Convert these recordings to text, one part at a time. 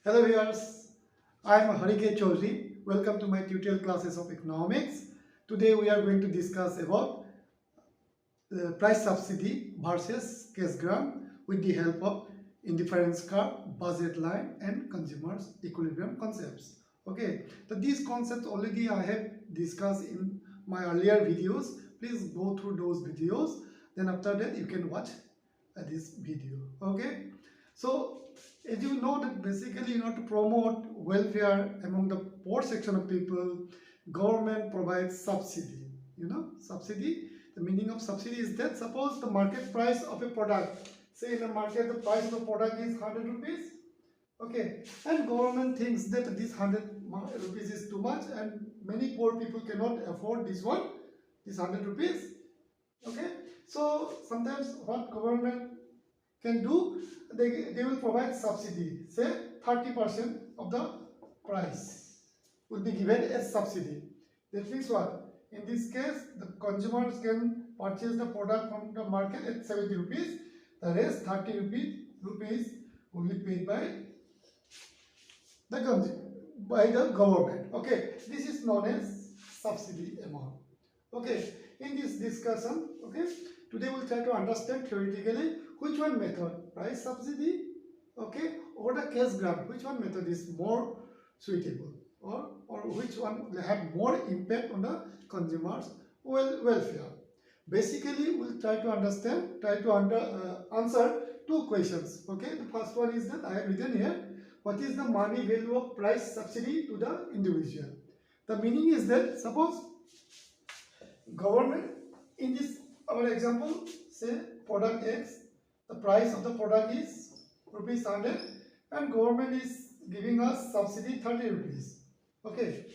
Hello viewers, I am Harike Chaudhary. Welcome to my tutorial classes of economics. Today we are going to discuss about price subsidy versus cash grant with the help of indifference curve, budget line and consumers equilibrium concepts. Okay, so these concepts already I have discussed in my earlier videos. Please go through those videos. Then after that you can watch this video. Okay, so as you know that basically in order to promote welfare among the poor section of people, government provides subsidy. Subsidy. The meaning of subsidy is that suppose the market price of a product, say in the market the price of the product is 100 rupees, okay, and government thinks that this 100 rupees is too much and many poor people cannot afford this 100 rupees, okay. So sometimes what government can do, they will provide subsidy, say 30% of the price will be given as subsidy. That means what? In this case, the consumers can purchase the product from the market at 70 rupees. The rest 30 rupees will be paid by the government. Okay, this is known as subsidy amount. Okay, in this discussion, okay, today we'll try to understand theoretically which one method, price subsidy, okay, or the cash grant, which one method is more suitable, or which one will have more impact on the consumers' welfare. Basically, we'll try to answer two questions. Okay, the first one is that I have written here, what is the money value of price subsidy to the individual? The meaning is that suppose government, in this our example, say product X, the price of the product is rupees 100 and government is giving us subsidy 30 rupees. Okay,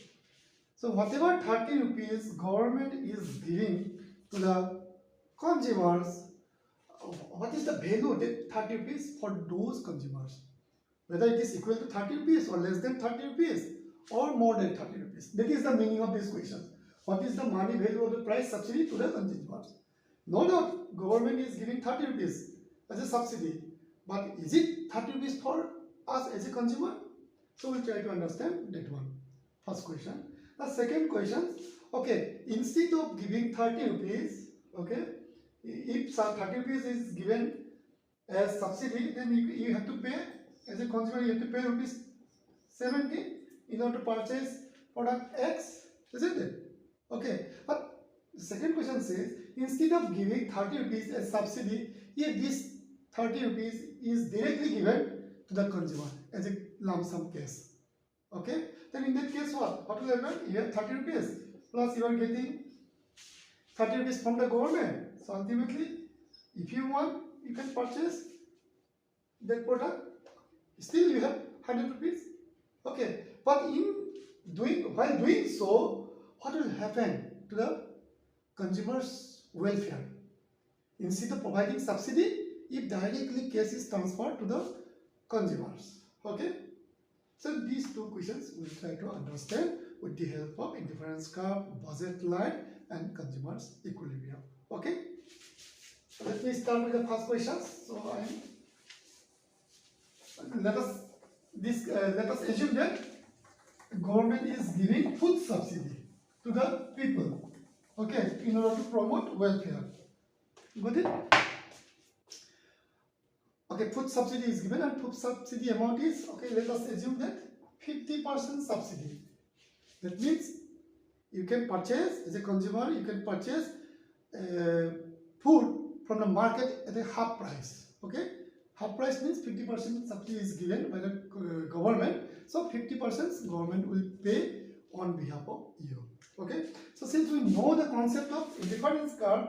so whatever 30 rupees government is giving to the consumers, what is the value of that 30 rupees for those consumers? Whether it is equal to 30 rupees or less than 30 rupees or more than 30 rupees. That is the meaning of this question. What is the money value of the price subsidy to the consumers? No doubt, government is giving 30 rupees as a subsidy. But is it 30 rupees for us as a consumer? So we'll try to understand that one. First question. The second question, okay, instead of giving 30 rupees, okay, if 30 rupees is given as subsidy, then you have to pay, as a consumer, you have to pay rupees 70 in order to purchase product X, isn't it? Okay, but the second question says, instead of giving 30 rupees as subsidy, if this 30 rupees is directly given to the consumer as a lump sum case, okay, then in that case what will happen? You have 30 rupees plus you are getting 30 rupees from the government. So ultimately, if you want, you can purchase that product. Still you have 100 rupees. Okay, but while doing so, what will happen to the consumer's welfare? Instead of providing subsidy, if directly cash is transferred to the consumers. Okay, so these two questions we will try to understand with the help of indifference curve, budget line and consumers equilibrium. Okay, let me start with the first question. So let us assume that government is giving food subsidy to the people, okay, in order to promote welfare. Got it? Okay, food subsidy is given and food subsidy amount is, okay, let us assume that 50% subsidy. That means you can purchase, as a consumer, you can purchase food from the market at a half price. Okay, half price means 50% subsidy is given by the government. So 50% government will pay on behalf of you. Okay, so since we know the concept of indifference curve,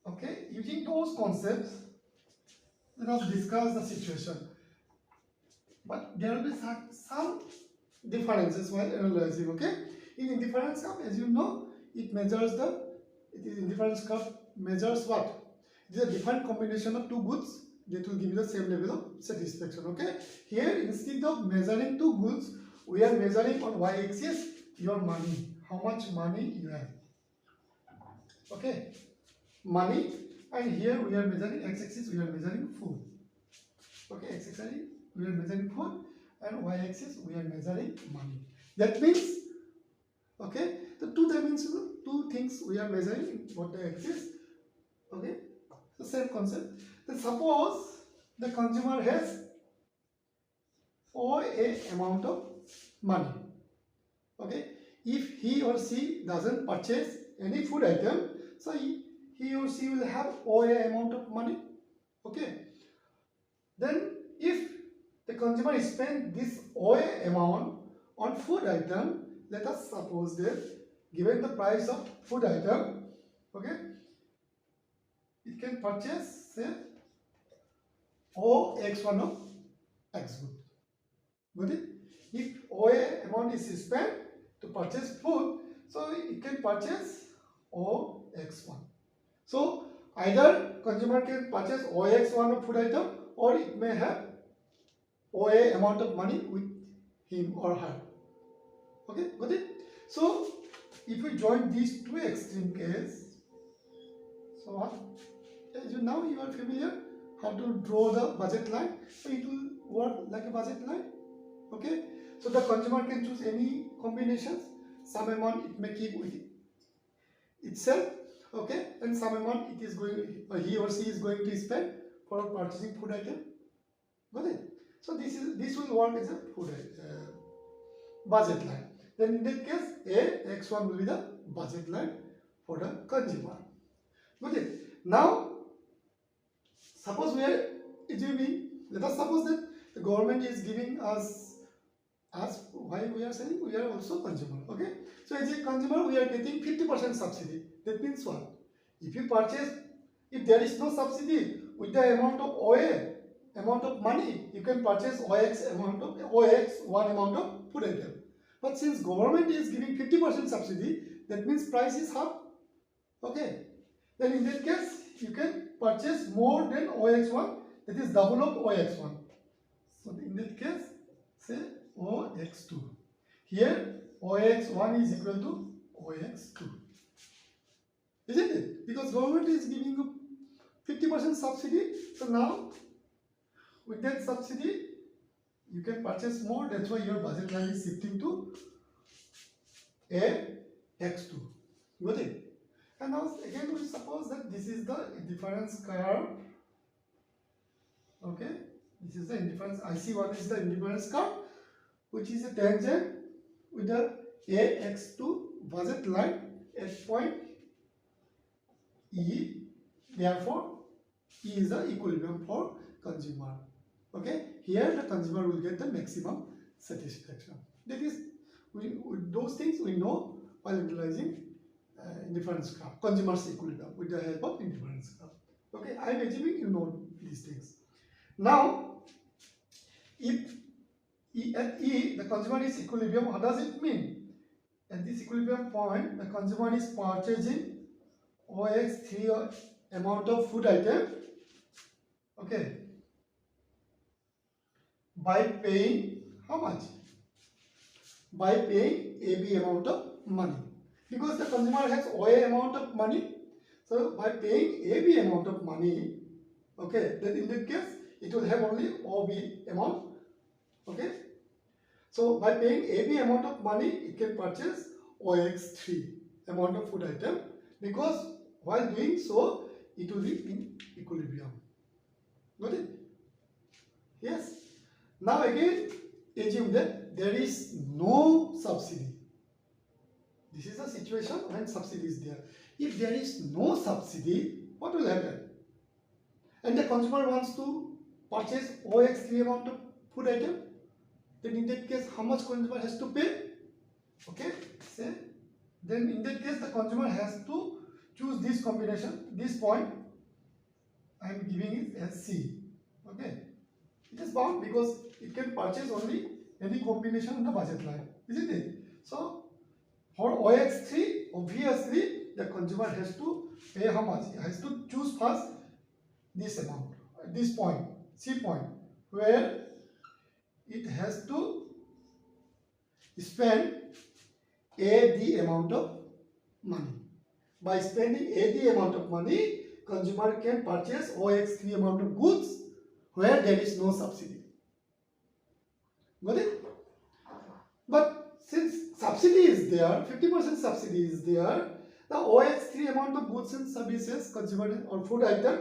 okay, using those concepts, let us discuss the situation. But there will be some differences while analyzing. Okay, in indifference curve, as you know, indifference curve measures what? It is a different combination of two goods that will give you the same level of satisfaction. Okay, here instead of measuring two goods, we are measuring on y-axis your money, how much money you have. Okay, money, and here we are measuring x-axis, we are measuring food. Okay, x-axis we are measuring food, and y-axis we are measuring money. That means, okay, the two-dimensional, two things we are measuring in both the axis. Okay, the same concept. Then suppose the consumer has a amount of money. Okay, if he or she doesn't purchase any food item, so he or she will have a amount of money. Okay, then if the consumer spends this OA amount on food item, let us suppose that given the price of food item, okay, it can purchase say OX1 of X good. Got it? If OA amount is spent to purchase food, so it can purchase OX1. So either consumer can purchase OX1 of food item, or it may have OA amount of money with him or her. Okay, got it? So if we join these two extreme cases, so what? As you now you are familiar how to draw the budget line, so it will work like a budget line. Okay, so the consumer can choose any combinations. Some amount it may keep with itself. Okay, and some amount it is going, he or she is going to spend for purchasing food item. Got it? So this will work as a food budget line. Then in that case, X1 will be the budget line for the consumer. Got it? Now, suppose we are assuming, let us suppose that the government is giving us why we are saying we are also consumer. Okay, so as a consumer we are getting 50% subsidy. That means what? If you purchase, if there is no subsidy, with the amount of OA amount of money, you can purchase OX1 amount of food item. But since government is giving 50% subsidy, that means price is half. Okay, then in that case you can purchase more than OX1, that is double of OX1. So in that case, say OX2. Here OX1 is equal to OX2. Isn't it? Because government is giving you 50% subsidy. So now with that subsidy you can purchase more. That's why your budget line is shifting to X2. Got it? And now again we suppose that this is the indifference curve. Okay, this is the indifference. IC1 is the indifference curve, which is a tangent with the AX2 budget line at point E. Therefore, E is the equilibrium for consumer. Okay, here the consumer will get the maximum satisfaction. That is, with those things we know while utilizing indifference curve, consumer's equilibrium with the help of indifference curve. Okay, I am assuming you know these things. Now, if at E the consumer is equilibrium, what does it mean? At this equilibrium point, the consumer is purchasing OX3 amount of food item, okay, by paying how much? By paying AB amount of money. Because the consumer has OA amount of money, so by paying AB amount of money, okay, then in that case it will have only OB amount. Okay, so by paying AB amount of money, it can purchase OX3 amount of food item, because while doing so, it will be in equilibrium. Got it? Yes. Now again, assume that there is no subsidy. This is a situation when subsidy is there. If there is no subsidy, what will happen? And the consumer wants to purchase OX3 amount of food item, then in that case, how much consumer has to pay? Okay, say, then in that case, the consumer has to choose this combination, this point. I am giving it as C. Okay, it is bound because it can purchase only any combination on the budget line, isn't it? So for OX3, obviously the consumer has to pay how much? He has to choose first this amount, this point, C point, where it has to spend the amount of money. By spending the amount of money, consumer can purchase OX3 amount of goods where there is no subsidy. Got it? But since subsidy is there, 50% subsidy is there, the OX3 amount of goods and services consumer or food item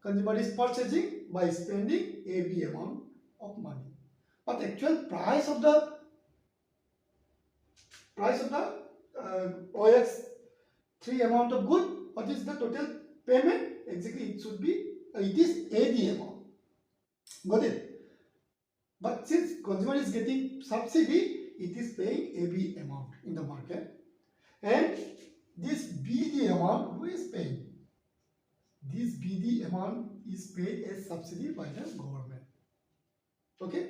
consumer is purchasing by spending AB amount of money. But actual price of the OX3 amount of good, what is the total payment? Exactly, it should be it is AD amount. Got it? But since consumer is getting subsidy, it is paying AB amount in the market, and this BD amount who is paying? This BD amount is paid as subsidy by the government. Okay?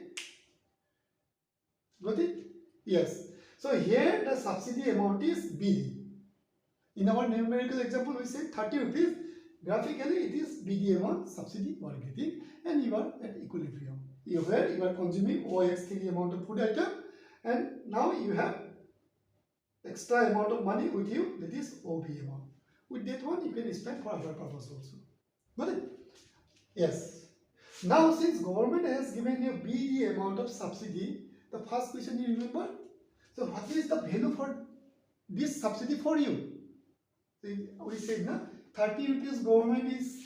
Got it? Yes. So here the subsidy amount is BD. In our numerical example, we say 30 rupees. Graphically, it is BD amount subsidy you are getting, and you are at equilibrium. You are consuming OX3 amount of food item, and now you have extra amount of money with you, that is OB amount. With that one, you can spend for other purpose also. Got it? Yes. Now, since government has given you BD amount of subsidy, the first question you remember? So, what is the value for this subsidy for you? So, we said, na, 30 rupees government is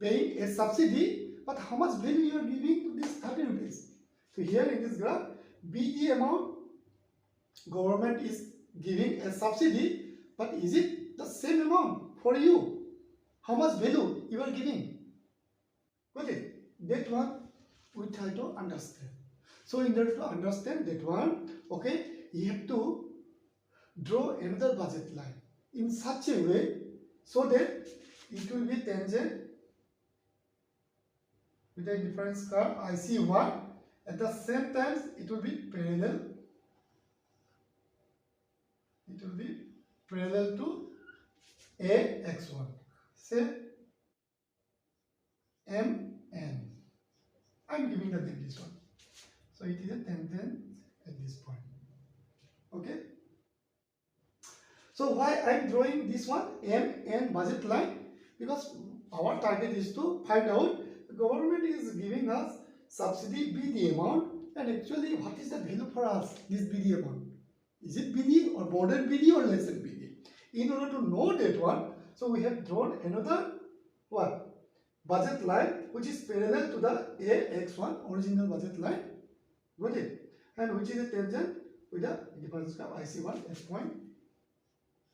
paying a subsidy, but how much value you are giving to this 30 rupees? So, here in this graph, BD amount government is giving a subsidy, but is it the same amount for you? How much value you are giving? Okay, that one we try to understand. So in order to understand that one, okay, you have to draw another budget line in such a way so that it will be tangent with a difference curve IC1. At the same time, it will be parallel. It will be parallel to AX1. Say MN. I am giving the name this one. So it is a tangent at this point. Okay. So why I am drawing this one MN budget line? Because our target is to find out the government is giving us subsidy BD amount, and actually what is the value for us, this BD amount? Is it BD or more than BD or less than BD? In order to know that one, so we have drawn another what? Budget line which is parallel to the AX1 original budget line. Got it? And which is a tangent with the difference curve IC1 at point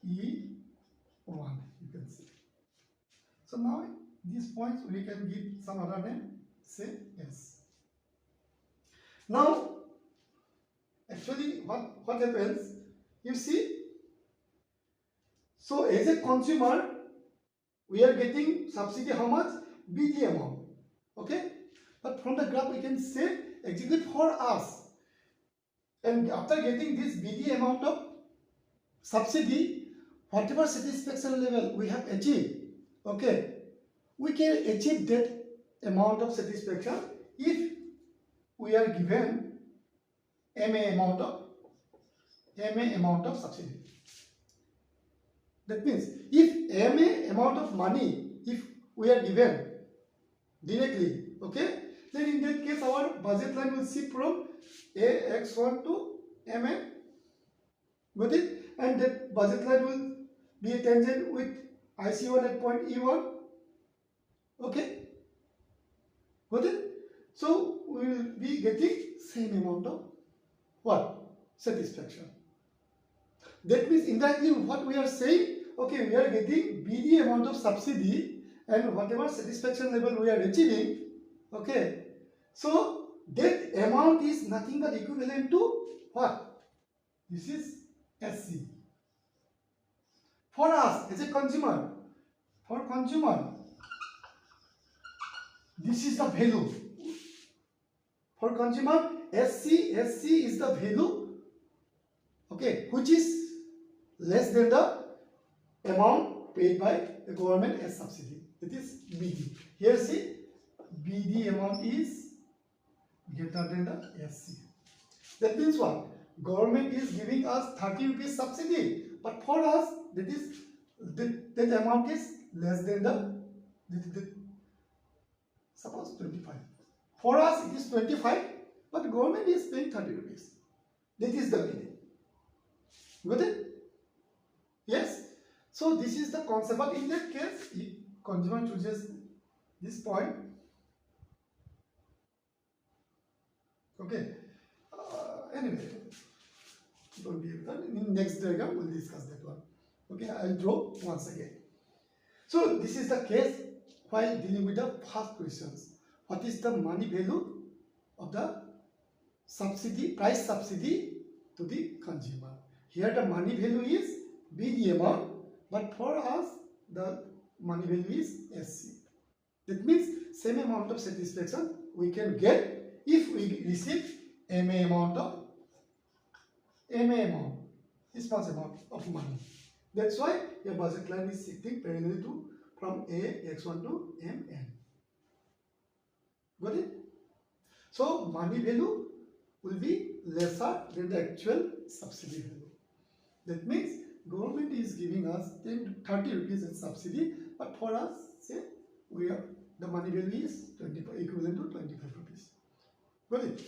E1, you can see. So now these points we can give some other name, say S. Now actually what happens, you see, so as a consumer we are getting subsidy how much? BD amount. Okay, but from the graph we can say execute for us, and after getting this BD amount of subsidy, whatever satisfaction level we have achieved, okay, we can achieve that amount of satisfaction if we are given MA amount of subsidy. That means if MA amount of money if we are given directly, okay, then in that case our budget line will shift from AX1 to MA. Got it? And that budget line will be a tangent with IC1 at point E1. Okay? Got it? So we will be getting same amount of what? Satisfaction. That means indirectly what we are saying, okay, we are getting BD amount of subsidy, and whatever satisfaction level we are achieving, okay, so that amount is nothing but equivalent to what? This is SC. For us as a consumer, this is the value. For consumer, SC is the value, okay, which is less than the amount paid by the government as subsidy. It is BD. Here see, BD amount is greater than the SC. That means what? Government is giving us 30 rupees subsidy, but for us that amount is less than the suppose 25. For us it is 25, but government is paying 30 rupees. That is the meaning. Got it? Yes. So this is the concept. But in that case, if consumer chooses this point, okay. Anyway, don't be in next diagram we'll discuss that one. Okay, I'll draw once again. So this is the case while dealing with the first questions. What is the money value of the subsidy, price subsidy to the consumer? Here the money value is B, the amount, but for us the money value is SC. That means same amount of satisfaction we can get if we receive MA amount, this much amount of money. That's why your budget line is sitting parallel to from AX1 to MN. Got it? So money value will be lesser than the actual subsidy value. That means government is giving us 10 to 30 rupees as subsidy, but for us, say the money value is equivalent to 25 rupees. Got it?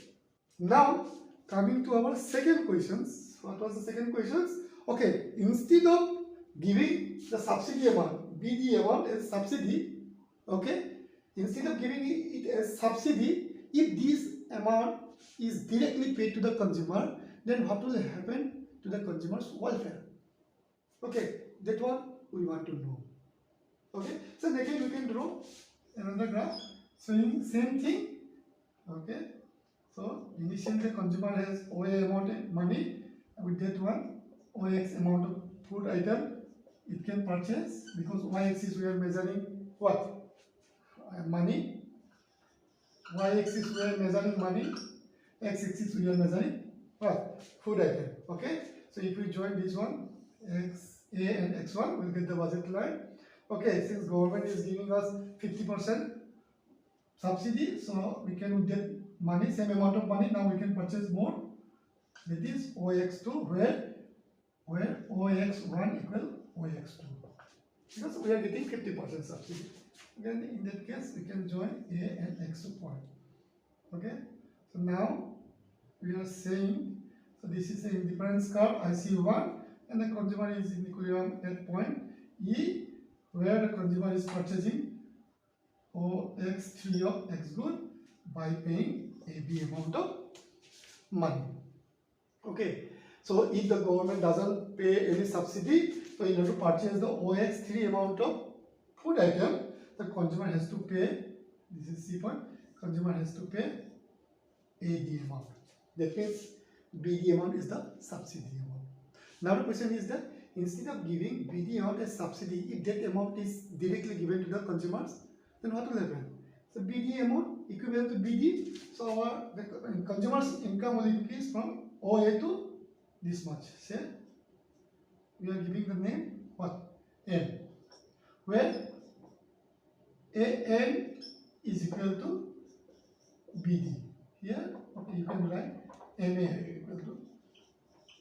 Now coming to our second questions. What was the second questions? Okay, instead of giving the subsidy amount, BD amount as subsidy, okay, instead of giving it as subsidy, if this amount is directly paid to the consumer, then what will happen to the consumer's welfare? Okay, that one we want to know. Okay, so again we can draw another graph showing same thing. Okay, so initially the consumer has OA amount of money. With that one, OX amount of food item it can purchase, because Y-axis we are measuring what? Money. Y-axis we are measuring money. X-axis we are measuring what? Food item. Okay. So if we join this one, XA and X1, we'll get the budget line. Okay. Since government is giving us 50% subsidy, so we can get money, same amount of money. Now we can purchase more. That is OX2, where OX1 equal OX2, because we are getting 50% subsidy. Then in that case we can join A and X2 point. Okay, so now we are saying, so this is an indifference curve IC1, and the consumer is in equilibrium at point E, where the consumer is purchasing OX3 of X good by paying AB amount of money. Okay, so if the government doesn't pay any subsidy, so in order to purchase the OX3 amount of food item, the consumer has to pay, this is C point, consumer has to pay AD amount. That means BD amount is the subsidy amount. Now the question is that instead of giving BD amount as subsidy, if that amount is directly given to the consumers, then what will happen? So BD amount equivalent to BD, so our consumer's income will increase from OA to this much. Say we are giving the name what? M, where AN is equal to BD. Here, okay, you can write MA equal to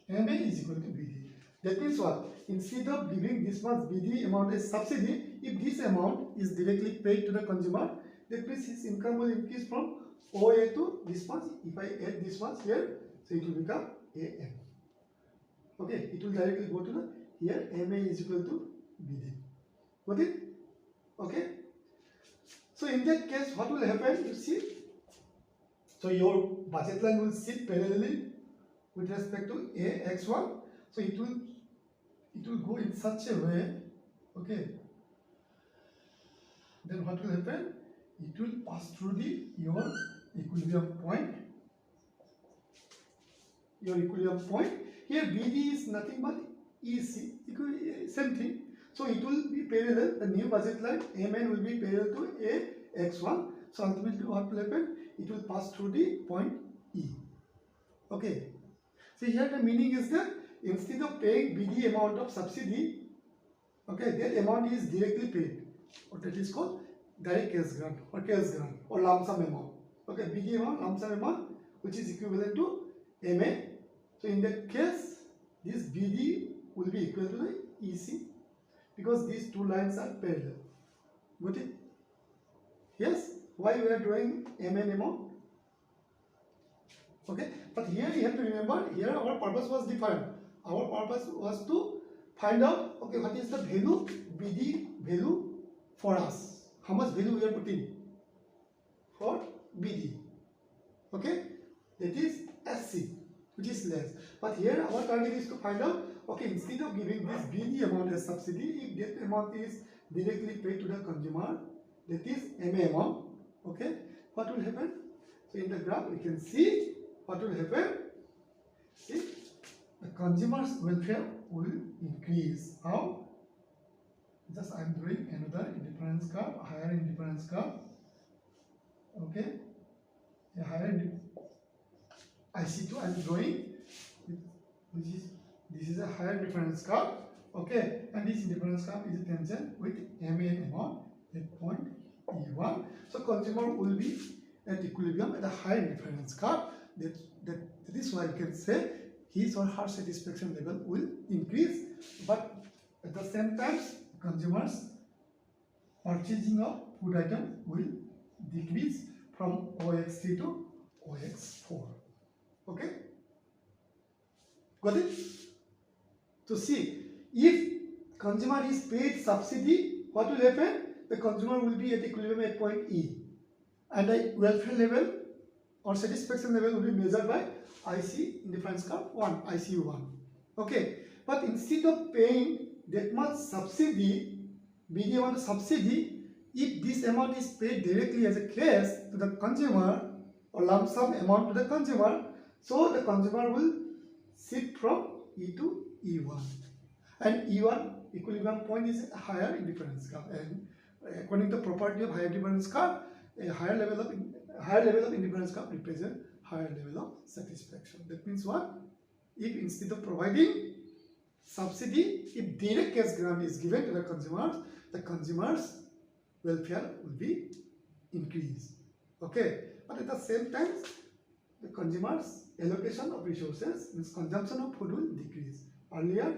MA is equal to BD. That means what? Instead of giving this much BD amount as subsidy, if this amount is directly paid to the consumer, that means his income will increase from OA to this much. If I add this much here, so it will become AM. Okay, it will directly go to the here MA is equal to BD. Got it? Okay. So in that case, what will happen? You see, so your budget line will sit parallelly with respect to AX1. So it will go in such a way. Okay. Then what will happen? It will pass through your equilibrium point. Your equilibrium point. Here BD is nothing but EC, same thing. So it will be parallel, the new budget line MN will be parallel to AX1. So ultimately what will happen? It will pass through the point E. Okay. So here the meaning is that instead of paying BD amount of subsidy, okay, that amount is directly paid. Or that is called direct cash grant or lump sum amount. Okay, BD amount, lump sum amount, which is equivalent to MA. So in that case, this BD will be equal to the EC, because these two lines are parallel. Got it? Yes? Why we are drawing MN amount? Okay, but here you have to remember, here our purpose was defined. Our purpose was to find out, okay, what is the value, BD value for us. How much value we are putting for BD. Okay, that is SC, which is less. But here our target is to find out, okay, instead of giving this BD amount as subsidy, if that amount is directly paid to the consumer, that is MA amount, okay, what will happen? So in the graph we can see what will happen. See, the consumer's welfare will increase. How? Just I am drawing another indifference curve, higher indifference curve. Okay, a higher IC2 I am drawing, which is, this is a higher difference curve. Okay, and this difference curve is tangent with MA amount at point E1. So consumer will be at equilibrium at a higher difference curve. That is why you can say his or her satisfaction level will increase, but at the same time consumers purchasing of food item will decrease from OX3 to OX4. Okay, got it? So see, if consumer is paid subsidy, what will happen? The consumer will be at equilibrium at point E, and the welfare level or satisfaction level will be measured by IC indifference curve 1, ICU1. Okay, but instead of paying that much subsidy, BD amount of subsidy, if this amount is paid directly as a cash to the consumer or lump sum amount to the consumer, so the consumer will shift from E to E1, and E1 equilibrium point is a higher indifference curve, and according to the property of higher difference curve, a higher level of indifference curve represent higher level of satisfaction. That means what? If instead of providing subsidy, if direct cash grant is given to the consumer's welfare will be increased. Okay, but at the same time, the consumer's allocation of resources, means consumption of food will decrease. Earlier,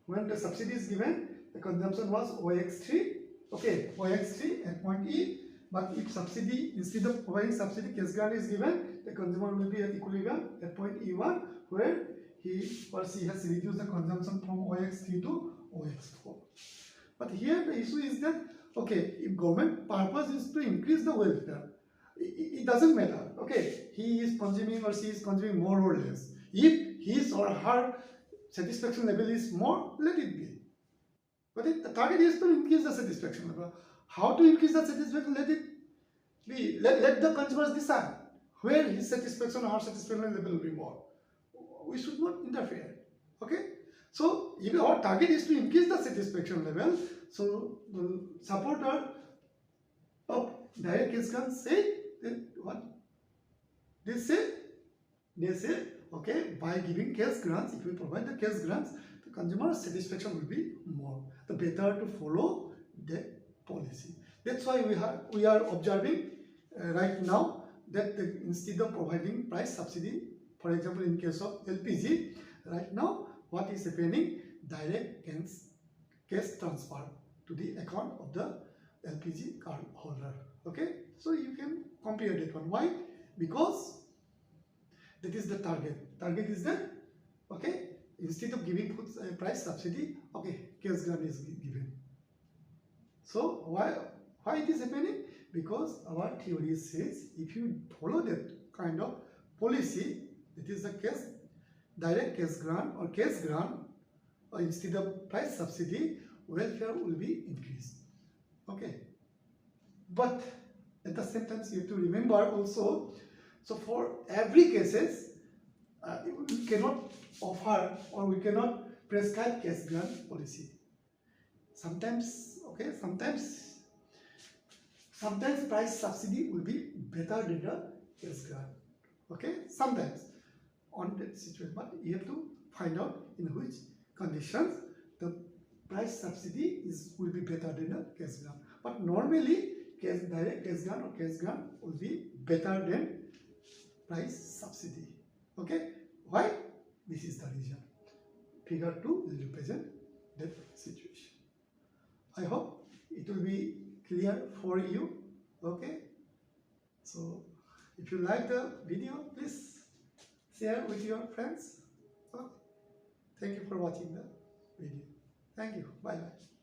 when the subsidy is given, the consumption was OX3, okay, OX3 at point E. But if subsidy, instead of providing subsidy, cash grant is given, the consumer will be at equilibrium at point E1, where he or she has reduced the consumption from OX3 to OX4. But here the issue is that, okay, if government purpose is to increase the welfare, it doesn't matter, okay, he is consuming or she is consuming more or less. If his or her satisfaction level is more, let it be. But the target is to increase the satisfaction level. How to increase the satisfaction? Let it be. Let the consumers decide where his satisfaction or her satisfaction level will be more. We should not interfere. Okay? So, if our target is to increase the satisfaction level, so the supporter of direct cash grant say that what? They say, okay, by giving cash grants, if we provide the cash grants, the consumer satisfaction will be more. The better to follow the policy. That's why we are observing right now that instead of providing price subsidy, for example, in case of LPG, right now what is happening? Direct cash transfer to the account of the LPG card holder. Okay, so you can compare that one. Why? Because that is the target. Target is that, okay, instead of giving food price subsidy, okay, cash grant is given. So why it is happening? Because our theory says if you follow that kind of policy, that is the case, direct cash grant or instead of price subsidy, welfare will be increased. Okay, but at the same time you have to remember also, so for every cases we cannot offer or we cannot prescribe cash grant policy. Sometimes, okay, sometimes price subsidy will be better than the cash grant. Okay, sometimes on that situation, but you have to find out in which conditions the price subsidy will be better than the cash grant. But normally direct cash grant or cash grant will be better than price subsidy. Okay, why? This is the reason. Figure 2 will represent that situation. I hope it will be clear for you. Okay, so if you like the video, please share with your friends. Okay. Thank you for watching the video. Thank you. Bye bye.